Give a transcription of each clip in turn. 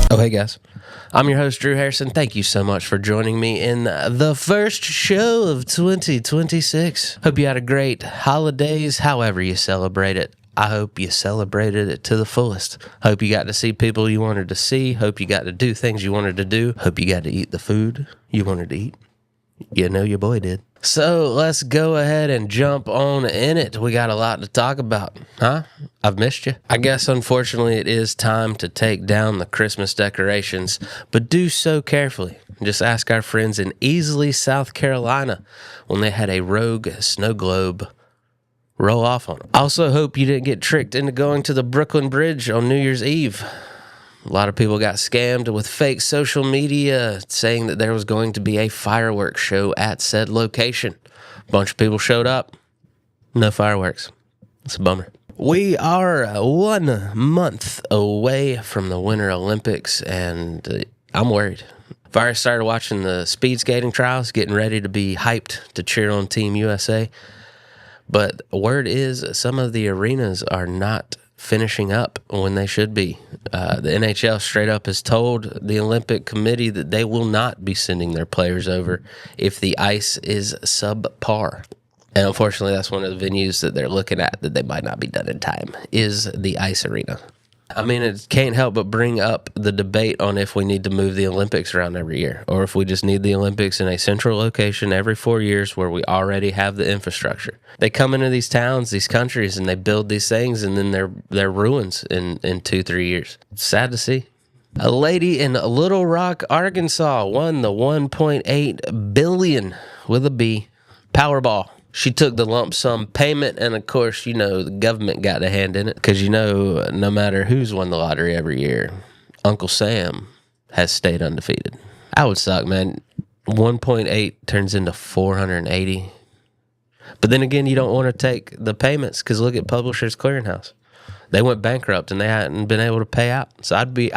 Oh, hey guys. I'm your host, Drew Harrison. Thank you so much for joining me in the first show of 2026. Hope you had a great holidays, however you celebrate it. I hope you celebrated it to the fullest. Hope you got to see people you wanted to see. Hope you got to do things you wanted to do. Hope you got to eat the food you wanted to eat. You know your boy did. So let's go ahead and jump on in it. We got a lot to talk about, huh? I've missed you. I guess, unfortunately, it is time to take down the Christmas decorations, but do so carefully. Just ask our friends in Easley, South Carolina, when they had a rogue snow globe roll off on them. Also, hope you didn't get tricked into going to the Brooklyn Bridge on New Year's Eve. A lot of people got scammed with fake social media saying that there was going to be a fireworks show at said location. A bunch of people showed up. No fireworks. It's a bummer. We are 1 month away from the Winter Olympics, and I'm worried. I've already started watching the speed skating trials, getting ready to be hyped to cheer on Team USA. But word is some of the arenas are not finishing up when they should be. The NHL straight up has told the Olympic Committee that they will not be sending their players over if the ice is subpar. And unfortunately, that's one of the venues that they're looking at that they might not be done in time, is the ice arena. I mean, it can't help but bring up the debate on if we need to move the Olympics around every year, or if we just need the Olympics in a central location every 4 years where we already have the infrastructure. They come into these towns, these countries, and they build these things, and then they're ruins in 2-3 years. It's sad to see. A lady in Little Rock, Arkansas won the $1.8 billion with a B Powerball. She took the lump sum payment, and of course, you know, the government got a hand in it because, you know, no matter who's won the lottery every year, Uncle Sam has stayed undefeated. I would suck, man. 1.8 turns into 480. But then again, you don't want to take the payments because look at Publishers Clearinghouse. They went bankrupt and they hadn't been able to pay out. So I'd be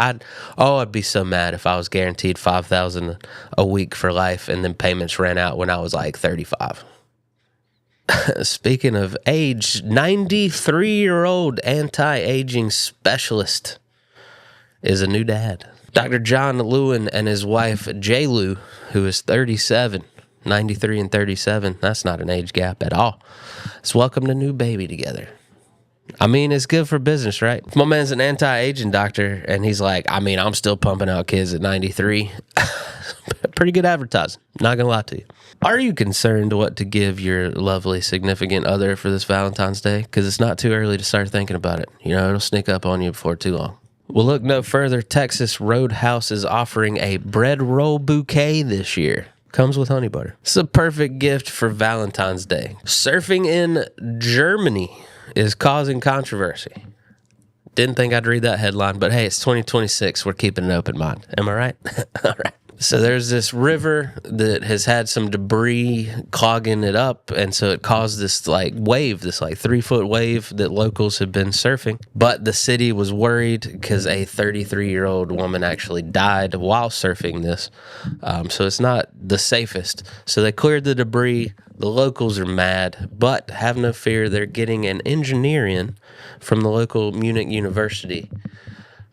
so mad if I was guaranteed $5,000 a week for life and then payments ran out when I was like 35. Speaking of age, 93-year-old anti-aging specialist is a new dad. Dr. John Lewin and his wife, J. Lou, who is 37, 93 and 37, that's not an age gap at all, has welcomed a new baby together. I mean, it's good for business, right? My man's an anti-aging doctor, and he's like, I mean, I'm still pumping out kids at 93. Pretty good advertising, not going to lie to you. Are you concerned what to give your lovely significant other for this Valentine's Day? Because it's not too early to start thinking about it. You know, it'll sneak up on you before too long. Well, look no further. Texas Roadhouse is offering a bread roll bouquet this year. Comes with honey butter. It's a perfect gift for Valentine's Day. Surfing in Germany is causing controversy. Didn't think I'd read that headline, but hey, it's 2026. We're keeping an open mind. Am I right? All right. So there's this river that has had some debris clogging it up, and so it caused this wave, this 3-foot wave that locals have been surfing. But the city was worried because a 33-year-old woman actually died while surfing this. So it's not the safest. So they cleared the debris. The locals are mad, but have no fear. They're getting an engineer in from the local Munich University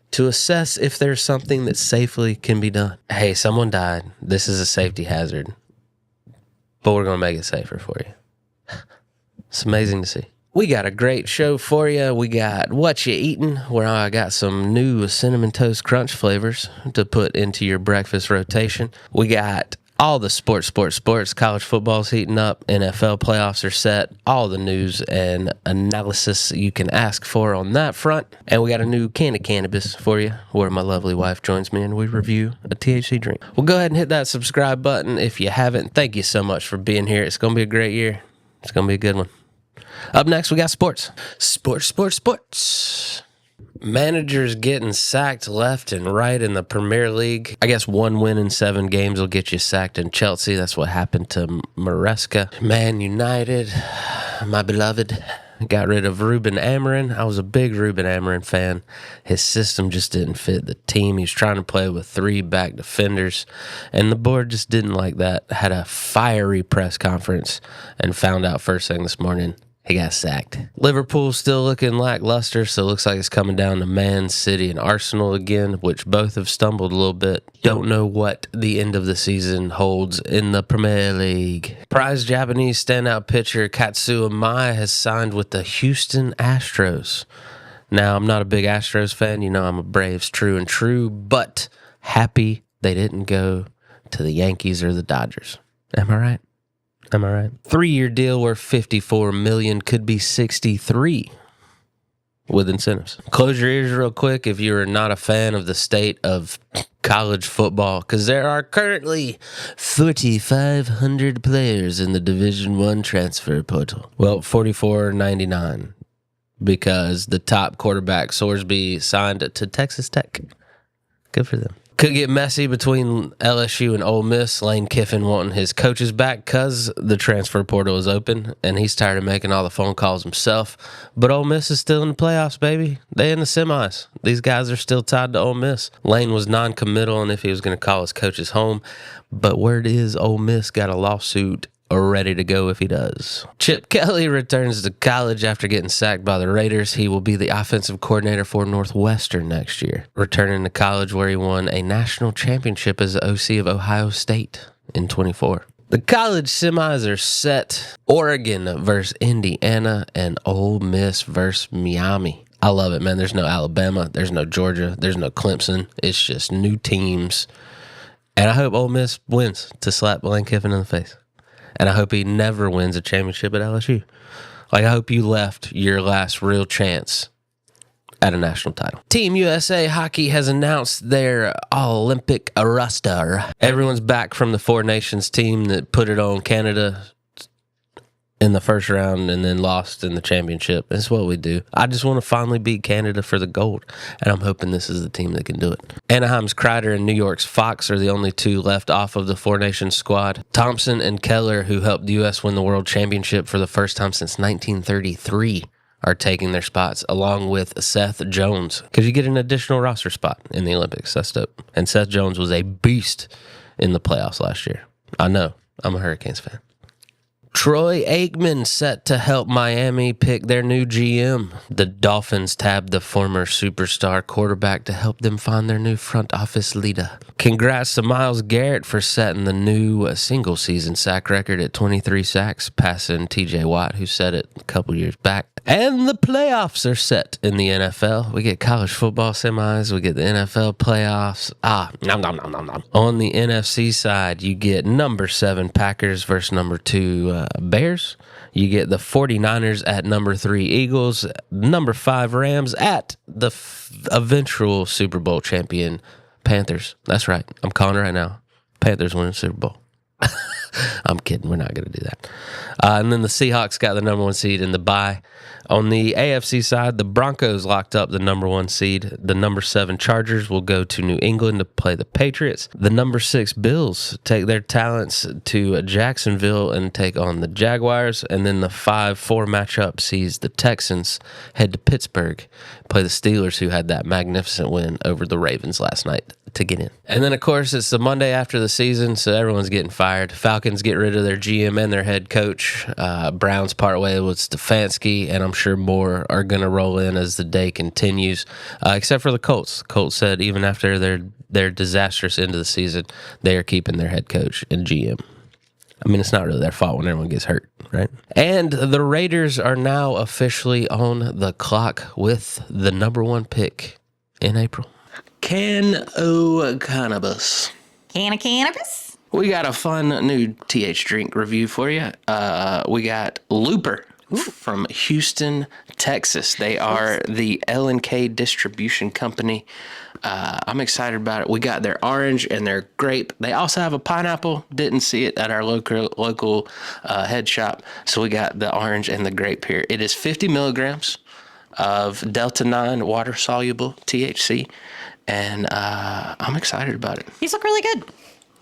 to assess if there's something that safely can be done. Hey, someone died. This is a safety hazard, but we're going to make it safer for you. It's amazing to see. We got a great show for you. We got What You Eatin', where I got some new Cinnamon Toast Crunch flavors to put into your breakfast rotation. We got all the sports. College football's heating up. NFL playoffs are set. All the news and analysis you can ask for on that front. And we got a new can of cannabis for you, where my lovely wife joins me and we review a THC drink. Well, go ahead and hit that subscribe button if you haven't. Thank you so much for being here. It's going to be a great year. It's going to be a good one. Up next, we got sports. Sports. Managers getting sacked left and right in the Premier League. I guess 1 win in 7 games will get you sacked in Chelsea. That's what happened to Maresca. Man United, my beloved, got rid of Ruben Amorim. I was a big Ruben Amorim fan. His system just didn't fit the team. He was trying to play with 3 back defenders, and the board just didn't like that. Had a fiery press conference and found out first thing this morning He got sacked. Liverpool's still looking lackluster, so it looks like it's coming down to Man City and Arsenal again, which both have stumbled a little bit. Don't know what the end of the season holds in the Premier League. Prize Japanese standout pitcher Katsuya Mai has signed with the Houston Astros. Now, I'm not a big Astros fan. You know, I'm a Braves true and true, but happy they didn't go to the Yankees or the Dodgers. Am I right? 3-year deal worth $54 million, could be $63 with incentives. Close your ears real quick if you're not a fan of the state of college football, because there are currently 4,500 players in the Division I transfer portal. Well, 4,499 because the top quarterback, Sorsby, signed to Texas Tech. Good for them. Could get messy between LSU and Ole Miss. Lane Kiffin wanting his coaches back because the transfer portal is open, and he's tired of making all the phone calls himself. But Ole Miss is still in the playoffs, baby. They in the semis. These guys are still tied to Ole Miss. Lane was non-committal on if he was going to call his coaches home, but word is Ole Miss got a lawsuit ready to go if he does. Chip Kelly returns to college after getting sacked by the Raiders. He will be the offensive coordinator for Northwestern next year, returning to college where he won a national championship as the OC of Ohio State in 24. The college semis are set. Oregon versus Indiana and Ole Miss versus Miami. I love it, man. There's no Alabama. There's no Georgia. There's no Clemson. It's just new teams. And I hope Ole Miss wins to slap Lane Kiffin in the face. And I hope he never wins a championship at LSU. Like, I hope you left your last real chance at a national title. Team USA Hockey has announced their Olympic roster. Everyone's back from the Four Nations team that put it on Canada in the first round and then lost in the championship. That's what we do. I just want to finally beat Canada for the gold, and I'm hoping this is the team that can do it. Anaheim's Kreider and New York's Fox are the only two left off of the Four Nations squad. Thompson and Keller, who helped the U.S. win the World Championship for the first time since 1933, are taking their spots, along with Seth Jones, because you get an additional roster spot in the Olympics. That's dope. And Seth Jones was a beast in the playoffs last year. I know. I'm a Hurricanes fan. Troy Aikman set to help Miami pick their new GM. The Dolphins tabbed the former superstar quarterback to help them find their new front office leader. Congrats to Myles Garrett for setting the new single-season sack record at 23 sacks, passing TJ Watt, who set it a couple years back. And the playoffs are set in the NFL. We get college football semis. We get the NFL playoffs. On the NFC side, you get number 7 Packers versus number 2 Bears. You get the 49ers at number 3 Eagles. Number 5 Rams at the eventual Super Bowl champion Panthers. That's right. I'm calling it right now. Panthers winning Super Bowl. I'm kidding. We're not going to do that. And then the Seahawks got the number 1 seed in the bye. On the AFC side, the Broncos locked up the number 1 seed. The number 7 Chargers will go to New England to play the Patriots. The number 6 Bills take their talents to Jacksonville and take on the Jaguars. And then the 5-4 matchup sees the Texans head to Pittsburgh, play the Steelers, who had that magnificent win over the Ravens last night to get in. And then, of course, it's the Monday after the season, so everyone's getting fired. Falcons get rid of their GM and their head coach. Browns part way with Stefanski, and I'm sure more are going to roll in as the day continues, except for the Colts. Colts said even after their disastrous end of the season, they are keeping their head coach and GM. I mean, it's not really their fault when everyone gets hurt, right? And the Raiders are now officially on the clock with the number 1 pick in April. Can o cannabis. Can of cannabis? We got a fun new TH drink review for you. We got Looper from Houston, Texas. They are the L&K distribution company. I'm excited about it. We got their orange and their grape. They also have a pineapple. Didn't see it at our local head shop. So we got the orange and the grape here. It is 50 milligrams of Delta 9 water-soluble THC. And I'm excited about it. These look really good.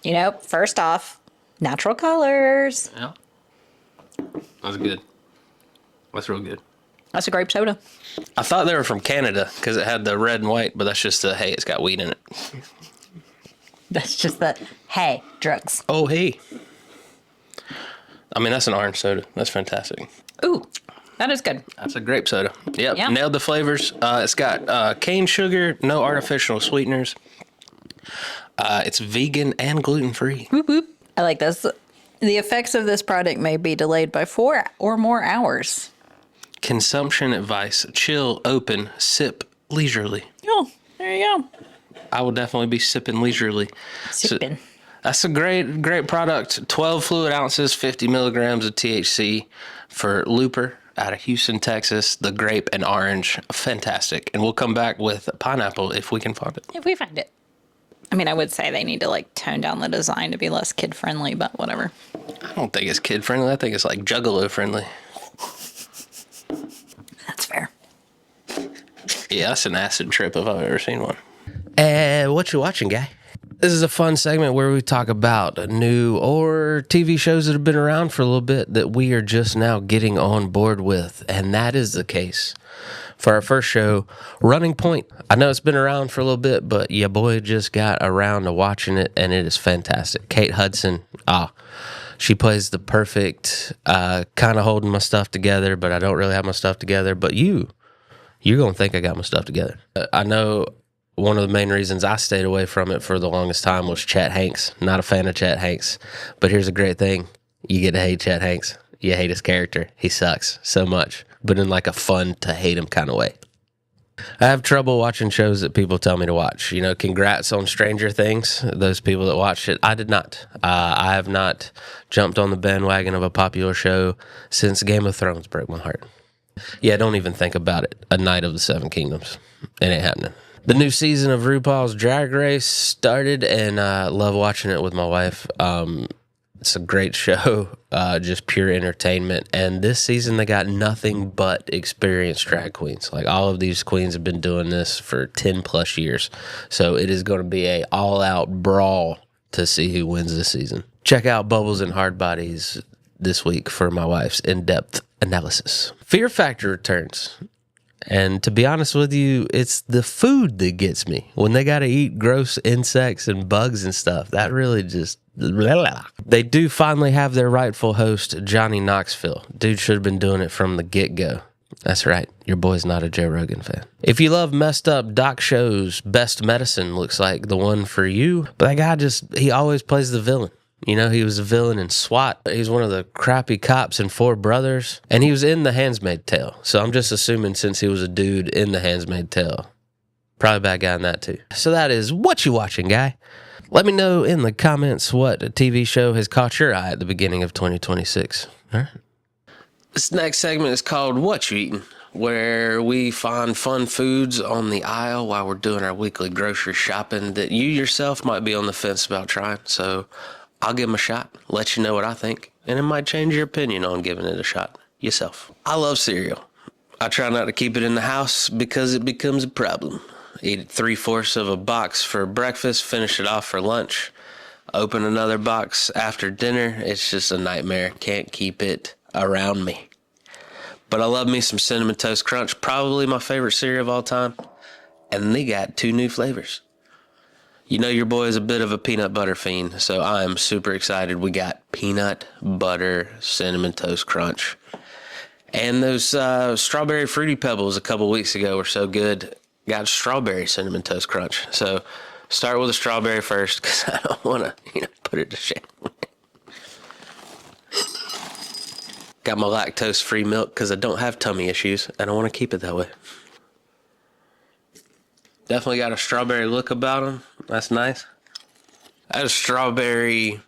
You know, first off, natural colors. Yeah. That's good. That's real good. That's a grape soda. I thought they were from Canada because it had the red and white, but that's just hey, it's got weed in it. That's just hey, drugs. Oh, hey. I mean, that's an orange soda. That's fantastic. Ooh. That is good. That's a grape soda. Yep, Yeah. nailed the flavors. It's got cane sugar, no artificial sweeteners. It's vegan and gluten-free. Whoop, whoop. I like this. The effects of this product may be delayed by 4 or more hours. Consumption advice: chill, open, sip leisurely. Oh, there you go. I will definitely be sipping leisurely. Sipping. That's a great product. 12 fluid ounces, 50 milligrams of THC for Looper out of Houston, Texas. The grape and orange, fantastic. And we'll come back with pineapple if we can find it. If we find it. I mean, I would say they need to like tone down the design to be less kid friendly, but whatever. I don't think it's kid friendly. I think it's like Juggalo friendly. That's fair. Yeah, that's an acid trip if I've ever seen one. And what you watching, guy? This is a fun segment where we talk about new or TV shows that have been around for a little bit that we are just now getting on board with. And that is the case for our first show, Running Point. I know it's been around for a little bit, but your boy just got around to watching it, and it is fantastic. Kate Hudson, she plays the perfect kind of holding my stuff together, but I don't really have my stuff together. But you're going to think I got my stuff together. I know one of the main reasons I stayed away from it for the longest time was Chet Hanks. Not a fan of Chet Hanks. But here's a great thing. You get to hate Chet Hanks. You hate his character. He sucks so much, but in like a fun to hate him kind of way. I have trouble watching shows that people tell me to watch. You know, congrats on Stranger Things, those people that watched it. I did not. I have not jumped on the bandwagon of a popular show since Game of Thrones broke my heart. Yeah, don't even think about it. A Night of the Seven Kingdoms. It ain't happening. The new season of RuPaul's Drag Race started, and I love watching it with my wife. It's a great show, just pure entertainment. And this season, they got nothing but experienced drag queens. Like, all of these queens have been doing this for 10 plus years. So it is going to be a all-out brawl to see who wins this season. Check out Bubbles and Hard Bodies this week for my wife's in-depth analysis. Fear Factor returns. And to be honest with you, it's the food that gets me. When they got to eat gross insects and bugs and stuff, that really just... They do finally have their rightful host, Johnny Knoxville. Dude should have been doing it from the get-go. That's right. Your boy's not a Joe Rogan fan. If you love messed up doc shows, Best Medicine looks like the one for you. But that guy he always plays the villain. You know, he was a villain in SWAT. He's one of the crappy cops in Four Brothers. And he was in The Handmaid's Tale. So I'm just assuming since he was a dude in The Handmaid's Tale, probably a bad guy in that too. So that is What You Watching, Guy. Let me know in the comments what TV show has caught your eye at the beginning of 2026. All right. This next segment is called What You Eating, where we find fun foods on the aisle while we're doing our weekly grocery shopping that you yourself might be on the fence about trying. So I'll give them a shot, let you know what I think, and it might change your opinion on giving it a shot yourself. I love cereal. I try not to keep it in the house because it becomes a problem. Eat 3/4 of a box for breakfast, finish it off for lunch, open another box after dinner. It's just a nightmare. Can't keep it around me. But I love me some Cinnamon Toast Crunch, probably my favorite cereal of all time. And they got 2 new flavors. You know your boy is a bit of a peanut butter fiend, so I am super excited. We got peanut butter Cinnamon Toast Crunch. And those strawberry Fruity Pebbles a couple weeks ago were so good. Got strawberry Cinnamon Toast Crunch. So start with a strawberry first because I don't want to put it to shame. Got my lactose-free milk because I don't have tummy issues and I want to keep it that way. Definitely got a strawberry look about them. That's nice. That is strawberry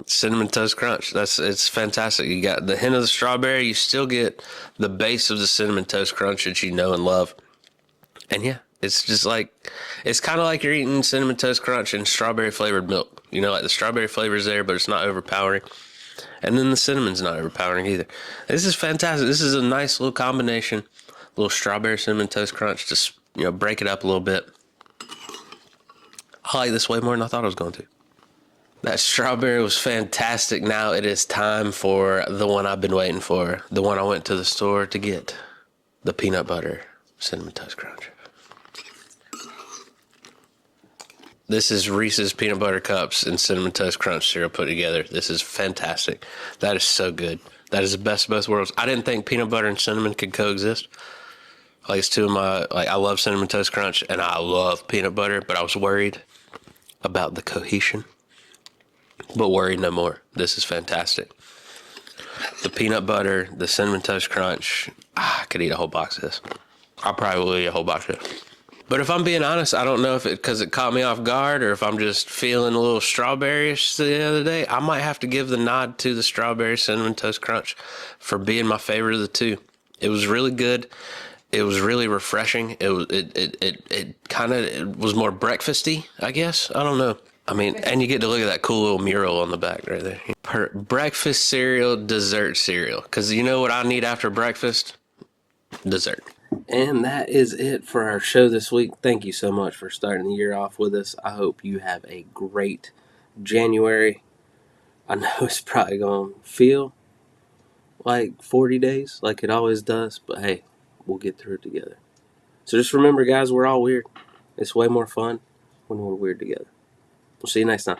Cinnamon Toast Crunch. It's fantastic. You got the hint of the strawberry. You still get the base of the Cinnamon Toast Crunch that you know and love. And yeah, it's just like, it's kind of like you're eating Cinnamon Toast Crunch and strawberry flavored milk. You know, like the strawberry flavor's there, but it's not overpowering. And then the cinnamon's not overpowering either. This is fantastic. This is a nice little combination. Little strawberry Cinnamon Toast Crunch. Just, break it up a little bit. I like this way more than I thought I was going to. That strawberry was fantastic. Now it is time for the one I've been waiting for. The one I went to the store to get. The peanut butter Cinnamon Toast Crunch. This is Reese's Peanut Butter Cups and Cinnamon Toast Crunch cereal put together. This is fantastic. That is so good. That is the best of both worlds. I didn't think peanut butter and cinnamon could coexist. Like, it's two of my, like, I love Cinnamon Toast Crunch and I love peanut butter, but I was worried about the cohesion. But worried no more. This is fantastic. The peanut butter, the Cinnamon Toast Crunch, I could eat a whole box of this. I'll probably eat a whole box of this. But if I'm being honest, I don't know if because it caught me off guard or if I'm just feeling a little strawberry-ish the other day. I might have to give the nod to the strawberry Cinnamon Toast Crunch for being my favorite of the two. It was really good. It was really refreshing. It kind of was more breakfasty, I guess. I don't know. I mean, and you get to look at that cool little mural on the back right there. Breakfast cereal, dessert cereal. Because you know what I need after breakfast? Dessert. And that is it for our show this week. Thank you so much for starting the year off with us. I hope you have a great January. I know it's probably going to feel like 40 days, like it always does. But hey, we'll get through it together. So just remember, guys, we're all weird. It's way more fun when we're weird together. We'll see you next time.